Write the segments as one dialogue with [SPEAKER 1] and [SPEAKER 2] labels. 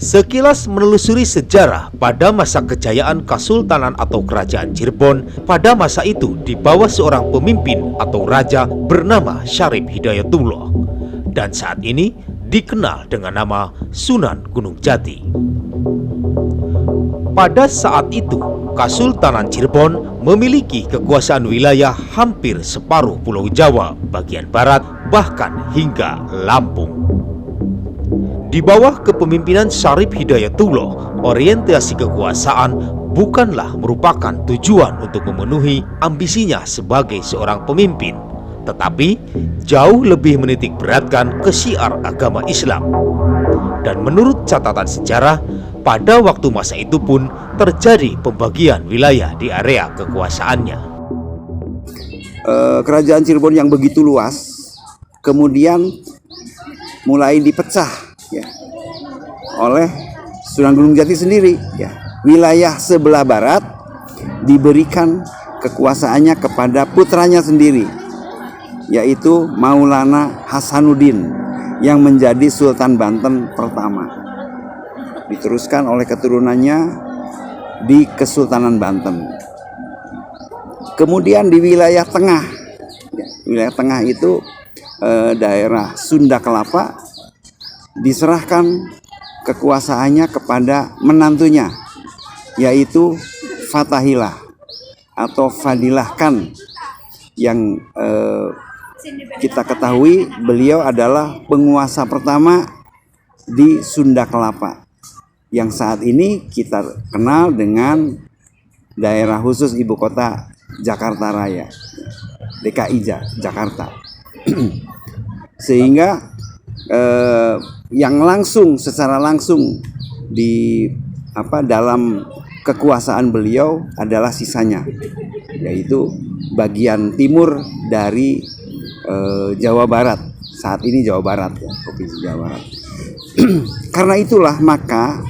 [SPEAKER 1] Sekilas menelusuri sejarah pada masa kejayaan Kesultanan atau Kerajaan Cirebon, pada masa itu di bawah seorang pemimpin atau raja bernama Syarif Hidayatullah, dan saat ini dikenal dengan nama Sunan Gunung Jati. Pada saat itu, Kesultanan Cirebon memiliki kekuasaan wilayah hampir separuh Pulau Jawa bagian barat, bahkan hingga Lampung. Di bawah kepemimpinan Syarif Hidayatullah, orientasi kekuasaan bukanlah merupakan tujuan untuk memenuhi ambisinya sebagai seorang pemimpin, tetapi jauh lebih menitik beratkan ke syiar agama Islam. Dan menurut catatan sejarah, pada waktu masa itu pun terjadi pembagian wilayah di area kekuasaannya.
[SPEAKER 2] Kerajaan Cirebon yang begitu luas kemudian mulai dipecah ya, oleh Sunan Gunung Jati sendiri ya. Wilayah sebelah barat diberikan kekuasaannya kepada putranya sendiri, yaitu Maulana Hasanuddin yang menjadi Sultan Banten pertama. Diteruskan oleh keturunannya di Kesultanan Banten. Kemudian di wilayah tengah ya, wilayah tengah itu daerah Sunda Kelapa diserahkan kekuasaannya kepada menantunya, yaitu Fatahillah atau Fadilah Khan, yang kita ketahui beliau adalah penguasa pertama di Sunda Kelapa, yang saat ini kita kenal dengan daerah khusus ibu kota Jakarta Raya, DKI Jakarta. Sehingga yang secara langsung di dalam kekuasaan beliau adalah sisanya, yaitu bagian timur dari Jawa Barat. Saat ini Jawa Barat ya, Provinsi Jawa Barat. Karena itulah maka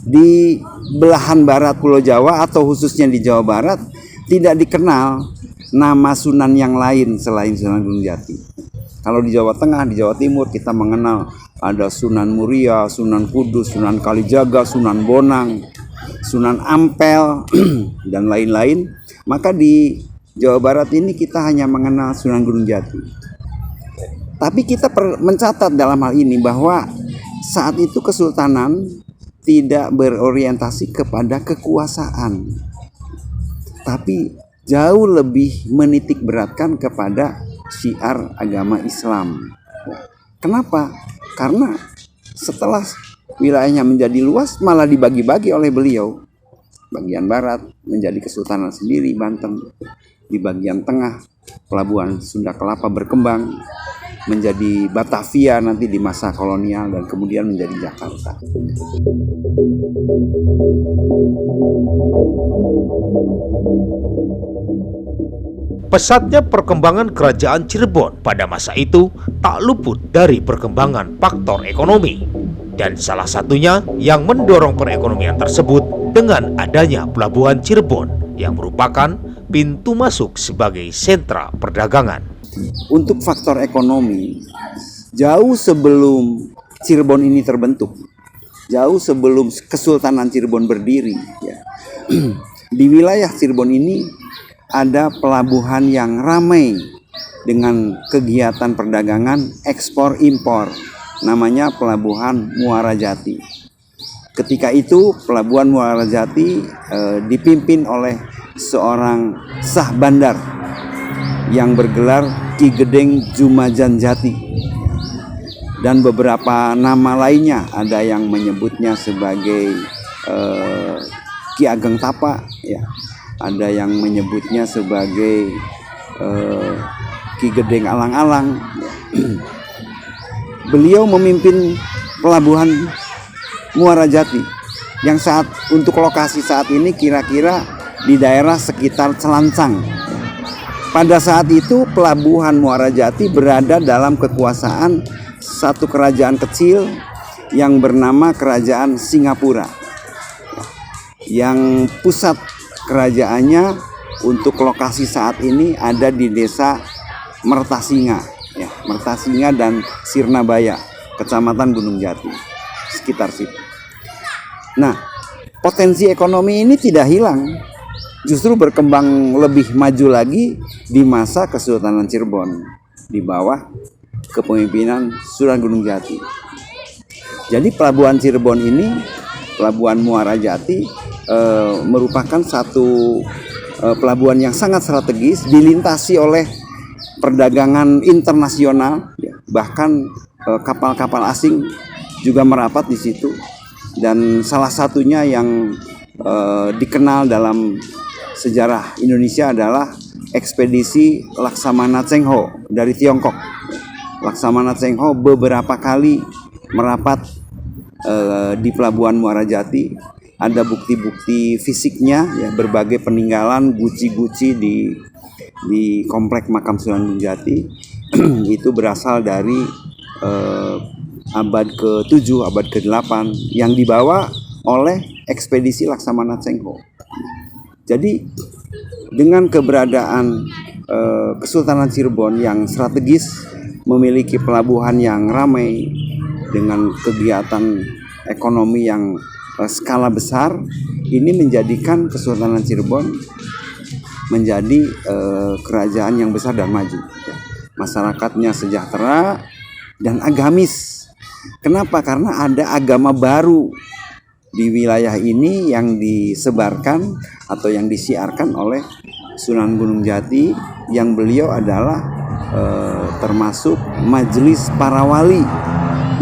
[SPEAKER 2] di belahan barat Pulau Jawa atau khususnya di Jawa Barat tidak dikenal nama sunan yang lain selain Sunan Gunung Jati. Kalau di Jawa Tengah, di Jawa Timur kita mengenal ada Sunan Muria, Sunan Kudus, Sunan Kalijaga, Sunan Bonang, Sunan Ampel dan lain-lain. Maka di Jawa Barat ini kita hanya mengenal Sunan Gunung Jati. Tapi kita mencatat dalam hal ini bahwa saat itu kesultanan tidak berorientasi kepada kekuasaan, tapi jauh lebih menitik beratkan kepada syiar agama Islam. Kenapa? Karena setelah wilayahnya menjadi luas malah dibagi-bagi oleh beliau. Bagian barat menjadi kesultanan sendiri Banten, di bagian tengah pelabuhan Sunda Kelapa berkembang menjadi Batavia nanti di masa kolonial, dan kemudian menjadi Jakarta.
[SPEAKER 1] Pesatnya perkembangan kerajaan Cirebon pada masa itu tak luput dari perkembangan faktor ekonomi, dan salah satunya yang mendorong perekonomian tersebut dengan adanya pelabuhan Cirebon yang merupakan pintu masuk sebagai sentra perdagangan.
[SPEAKER 2] Untuk faktor ekonomi, jauh sebelum Cirebon ini terbentuk, jauh sebelum Kesultanan Cirebon berdiri ya, di wilayah Cirebon ini ada pelabuhan yang ramai dengan kegiatan perdagangan ekspor impor, namanya Pelabuhan Muara Jati. Ketika itu Pelabuhan Muara Jati dipimpin oleh seorang sah bandar yang bergelar Ki Gedeng Jumajan Jati, dan beberapa nama lainnya, ada yang menyebutnya sebagai Ki Ageng Tapa ya, ada yang menyebutnya sebagai Ki Gedeng Alang-alang. Beliau memimpin pelabuhan Muara Jati yang untuk lokasi saat ini kira-kira di daerah sekitar Celancang. Pada saat itu pelabuhan Muara Jati berada dalam kekuasaan satu kerajaan kecil yang bernama Kerajaan Singapura, yang pusat kerajaannya untuk lokasi saat ini ada di desa Mertasinga, ya, Mertasinga dan Sirnabaya, Kecamatan Gunung Jati, sekitar situ. Nah, potensi ekonomi ini tidak hilang, justru berkembang lebih maju lagi di masa Kesultanan Cirebon di bawah kepemimpinan Sunan Gunung Jati. Jadi pelabuhan Cirebon ini, pelabuhan Muara Jati, merupakan satu pelabuhan yang sangat strategis, dilintasi oleh perdagangan internasional, ya, bahkan kapal-kapal asing juga merapat di situ. Dan salah satunya yang dikenal dalam sejarah Indonesia adalah ekspedisi Laksamana Cheng Ho dari Tiongkok. Laksamana Cheng Ho beberapa kali merapat di pelabuhan Muara Jati. Ada bukti-bukti fisiknya, ya, berbagai peninggalan guci-guci di komplek makam Sunan Gunung Jati. Itu berasal dari abad ke-7, abad ke-8 yang dibawa oleh ekspedisi Laksamana Cheng Ho. Jadi dengan keberadaan Kesultanan Cirebon yang strategis, memiliki pelabuhan yang ramai dengan kegiatan ekonomi yang skala besar, ini menjadikan Kesultanan Cirebon menjadi kerajaan yang besar dan maju. Masyarakatnya sejahtera dan agamis. Kenapa? Karena ada agama baru di wilayah ini yang disebarkan atau yang disiarkan oleh Sunan Gunung Jati, yang beliau adalah termasuk majelis para wali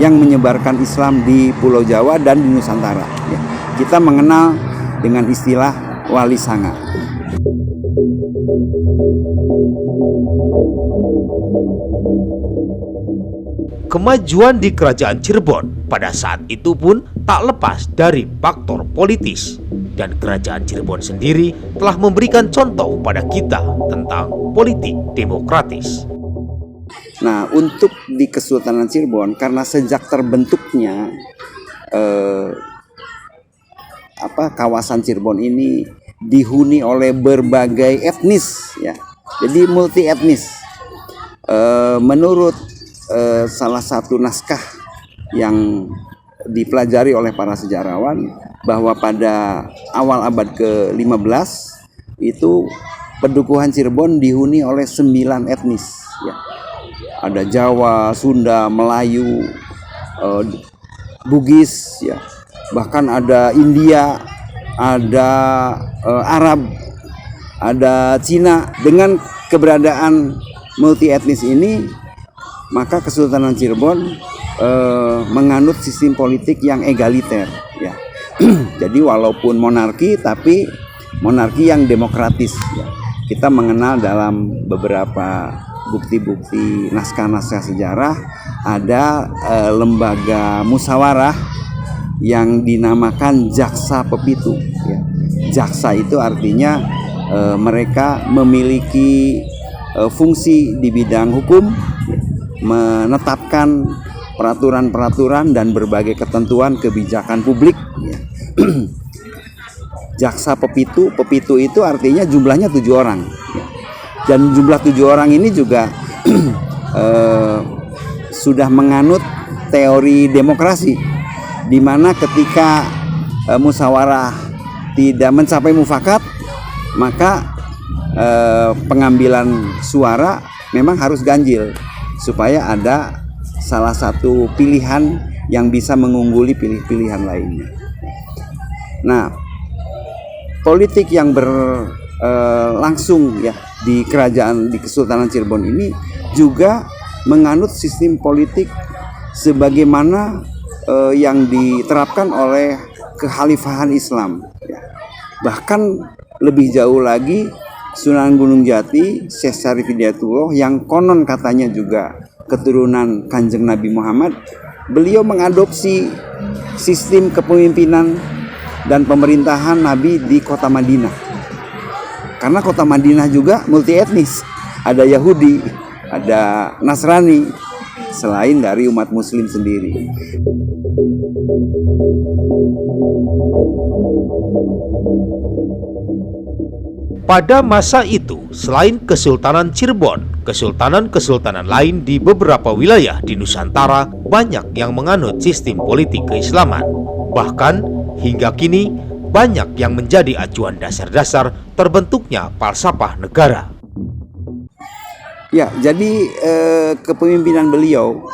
[SPEAKER 2] yang menyebarkan Islam di Pulau Jawa dan di Nusantara. Ya, kita mengenal dengan istilah wali sanga.
[SPEAKER 1] Kemajuan di Kerajaan Cirebon pada saat itu pun tak lepas dari faktor politis, dan Kerajaan Cirebon sendiri telah memberikan contoh pada kita tentang politik demokratis.
[SPEAKER 2] Nah, untuk di Kesultanan Cirebon, karena sejak terbentuknya kawasan Cirebon ini dihuni oleh berbagai etnis, ya, jadi multi etnis. Menurut salah satu naskah yang dipelajari oleh para sejarawan, bahwa pada awal abad ke-15 itu Pedukuhan Cirebon dihuni oleh 9 etnis, ya. Ada Jawa, Sunda, Melayu, Bugis, ya. Bahkan ada India, ada Arab, ada Cina. Dengan keberadaan multi etnis ini, maka Kesultanan Cirebon menganut sistem politik yang egaliter, ya. Jadi walaupun monarki, tapi monarki yang demokratis, ya. Kita mengenal dalam beberapa bukti-bukti naskah-naskah sejarah ada lembaga musyawarah yang dinamakan jaksa pepitu, ya. Jaksa itu artinya mereka memiliki fungsi di bidang hukum, ya, menetapkan peraturan-peraturan dan berbagai ketentuan kebijakan publik, ya. Jaksa pepitu itu artinya jumlahnya 7 orang, ya. Dan jumlah 7 orang ini juga sudah menganut teori demokrasi, di mana ketika musyawarah tidak mencapai mufakat, maka pengambilan suara memang harus ganjil, supaya ada salah satu pilihan yang bisa mengungguli pilihan lainnya. Nah, politik yang berlangsung, ya, di kerajaan di Kesultanan Cirebon ini juga menganut sistem politik sebagaimana yang diterapkan oleh kekhalifahan Islam, ya. Bahkan lebih jauh lagi, Sunan Gunung Jati, Syekh Syarif Hidayatullah, yang konon katanya juga keturunan Kanjeng Nabi Muhammad, beliau mengadopsi sistem kepemimpinan dan pemerintahan Nabi di kota Madinah. Karena kota Madinah juga multi etnis, ada Yahudi, ada Nasrani, selain dari umat Muslim sendiri.
[SPEAKER 1] Pada masa itu, selain Kesultanan Cirebon, kesultanan-kesultanan lain di beberapa wilayah di Nusantara banyak yang menganut sistem politik keislaman. Bahkan hingga kini banyak yang menjadi acuan dasar-dasar terbentuknya falsafah negara.
[SPEAKER 2] Ya, jadi kepemimpinan beliau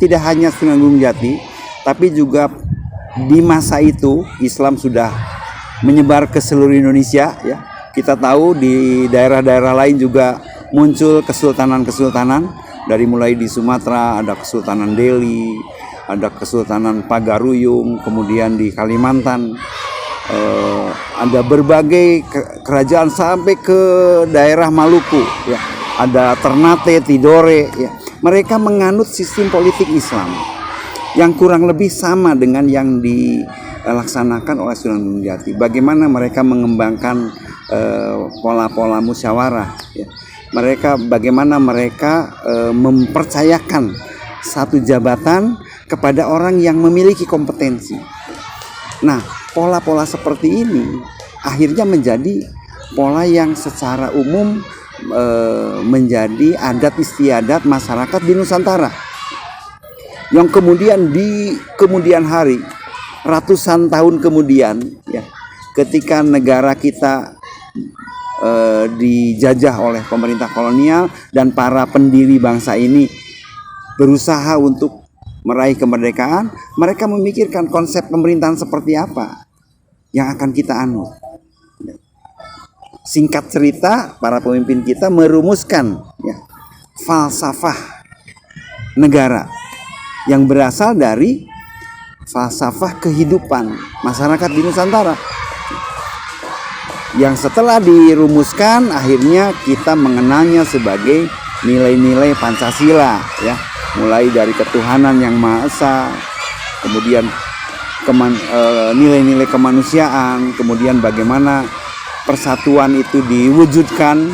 [SPEAKER 2] tidak hanya Sunan Gunung Jati, tapi juga di masa itu Islam sudah menyebar ke seluruh Indonesia. Ya, kita tahu di daerah-daerah lain juga muncul kesultanan-kesultanan, dari mulai di Sumatera ada Kesultanan Delhi, ada Kesultanan Pagaruyung, kemudian di Kalimantan ada berbagai kerajaan sampai ke daerah Maluku. Ya, ada Ternate, Tidore. Ya, mereka menganut sistem politik Islam yang kurang lebih sama dengan yang dilaksanakan oleh Sunan Gunung Jati. Bagaimana mereka mengembangkan pola-pola musyawarah, ya. Bagaimana mereka mempercayakan satu jabatan kepada orang yang memiliki kompetensi. Nah, pola-pola seperti ini akhirnya menjadi pola yang secara umum menjadi adat istiadat masyarakat di Nusantara, yang kemudian di kemudian hari, ratusan tahun kemudian, ya, ketika negara kita dijajah oleh pemerintah kolonial dan para pendiri bangsa ini berusaha untuk meraih kemerdekaan, mereka memikirkan konsep pemerintahan seperti apa yang akan kita anut. Singkat cerita, para pemimpin kita merumuskan, ya, falsafah negara yang berasal dari falsafah kehidupan masyarakat di Nusantara, yang setelah dirumuskan akhirnya kita mengenalnya sebagai nilai-nilai Pancasila, ya, mulai dari ketuhanan yang Maha Esa, kemudian nilai-nilai kemanusiaan, kemudian bagaimana persatuan itu diwujudkan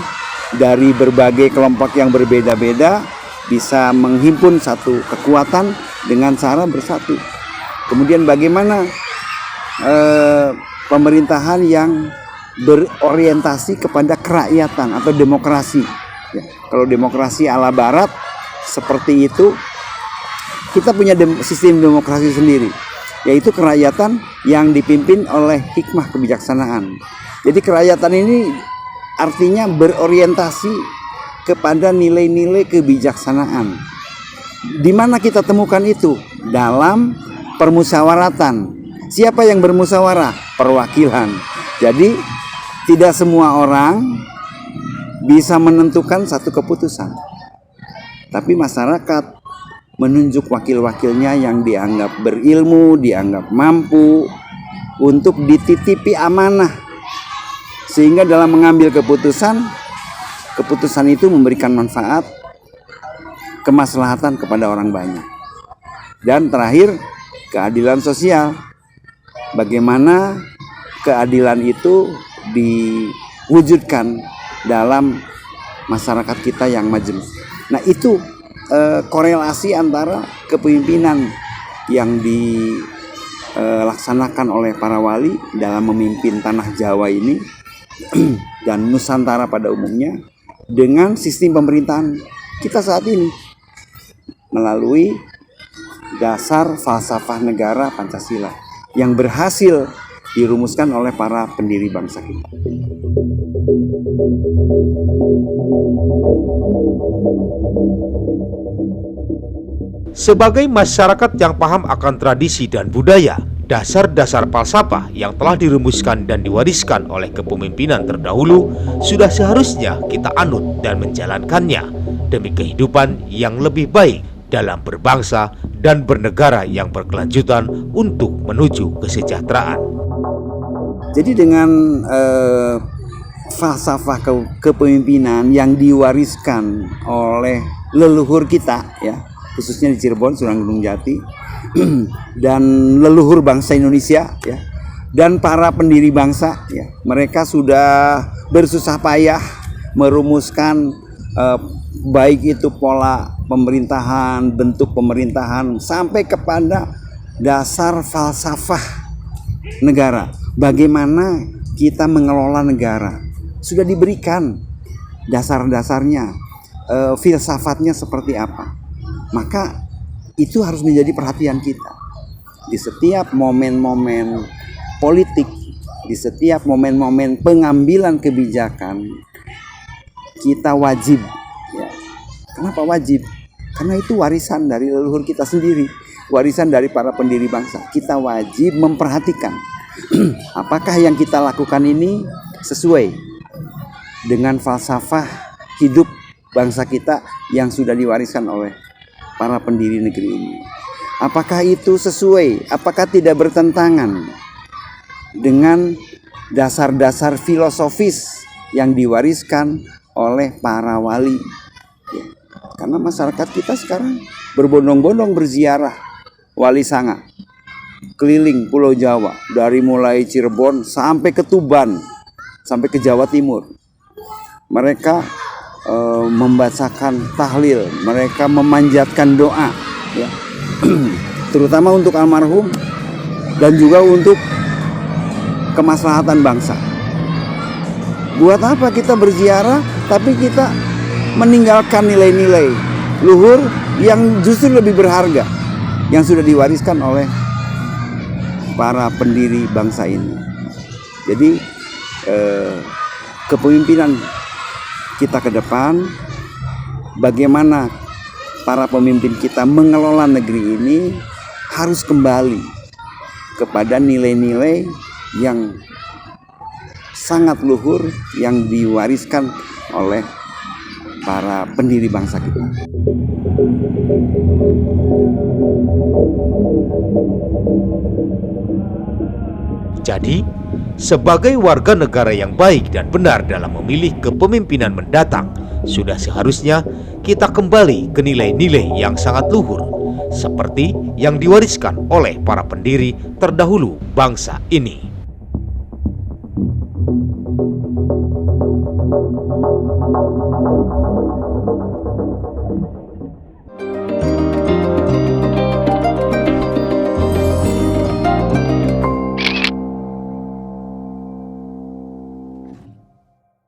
[SPEAKER 2] dari berbagai kelompok yang berbeda-beda bisa menghimpun satu kekuatan dengan cara bersatu. Kemudian bagaimana pemerintahan yang berorientasi kepada kerakyatan atau demokrasi. Ya, kalau demokrasi ala Barat seperti itu, kita punya sistem demokrasi sendiri, yaitu kerakyatan yang dipimpin oleh hikmah kebijaksanaan. Jadi kerakyatan ini artinya berorientasi kepada nilai-nilai kebijaksanaan. Di mana kita temukan itu? Dalam permusyawaratan. Siapa yang bermusyawarah? Perwakilan. Jadi tidak semua orang bisa menentukan satu keputusan, tapi masyarakat menunjuk wakil-wakilnya yang dianggap berilmu, dianggap mampu untuk dititipi amanah, sehingga dalam mengambil keputusan itu memberikan manfaat, kemaslahatan kepada orang banyak. Dan terakhir, keadilan sosial. Bagaimana keadilan itu diwujudkan dalam masyarakat kita yang majemuk. Nah, itu korelasi antara kepemimpinan yang dilaksanakan oleh para wali dalam memimpin tanah Jawa ini dan Nusantara pada umumnya dengan sistem pemerintahan kita saat ini melalui dasar falsafah negara Pancasila yang berhasil dirumuskan oleh para pendiri bangsa kita.
[SPEAKER 1] Sebagai masyarakat yang paham akan tradisi dan budaya, dasar-dasar falsafah yang telah dirumuskan dan diwariskan oleh kepemimpinan terdahulu sudah seharusnya kita anut dan menjalankannya demi kehidupan yang lebih baik dalam berbangsa dan bernegara yang berkelanjutan untuk menuju kesejahteraan.
[SPEAKER 2] Jadi dengan falsafah kepemimpinan yang diwariskan oleh leluhur kita, ya, khususnya di Cirebon, Sunan Gunung Jati, dan leluhur bangsa Indonesia, ya, dan para pendiri bangsa, ya, mereka sudah bersusah payah merumuskan baik itu pola pemerintahan, bentuk pemerintahan, sampai kepada dasar falsafah negara. Bagaimana kita mengelola negara sudah diberikan dasar-dasarnya, filsafatnya seperti apa. Maka itu harus menjadi perhatian kita di setiap momen-momen politik, di setiap momen-momen pengambilan kebijakan. Kita wajib, ya. Kenapa wajib? Karena itu warisan dari leluhur kita sendiri, warisan dari para pendiri bangsa. Kita wajib memperhatikan apakah yang kita lakukan ini sesuai dengan falsafah hidup bangsa kita yang sudah diwariskan oleh para pendiri negeri ini. Apakah itu sesuai? Apakah tidak bertentangan dengan dasar-dasar filosofis yang diwariskan oleh para wali? Ya. Karena masyarakat kita sekarang berbondong-bondong berziarah Wali Sanga, keliling Pulau Jawa, dari mulai Cirebon sampai ke Tuban, sampai ke Jawa Timur. Mereka membacakan tahlil, mereka memanjatkan doa, ya. Terutama untuk almarhum dan juga untuk kemaslahatan bangsa. Buat apa kita berziarah tapi kita meninggalkan nilai-nilai luhur yang justru lebih berharga, yang sudah diwariskan oleh para pendiri bangsa ini. Jadi kepemimpinan kita ke depan, bagaimana para pemimpin kita mengelola negeri ini harus kembali kepada nilai-nilai yang sangat luhur yang diwariskan oleh para pendiri bangsa kita.
[SPEAKER 1] Jadi, sebagai warga negara yang baik dan benar dalam memilih kepemimpinan mendatang, sudah seharusnya kita kembali ke nilai-nilai yang sangat luhur, seperti yang diwariskan oleh para pendiri terdahulu bangsa ini.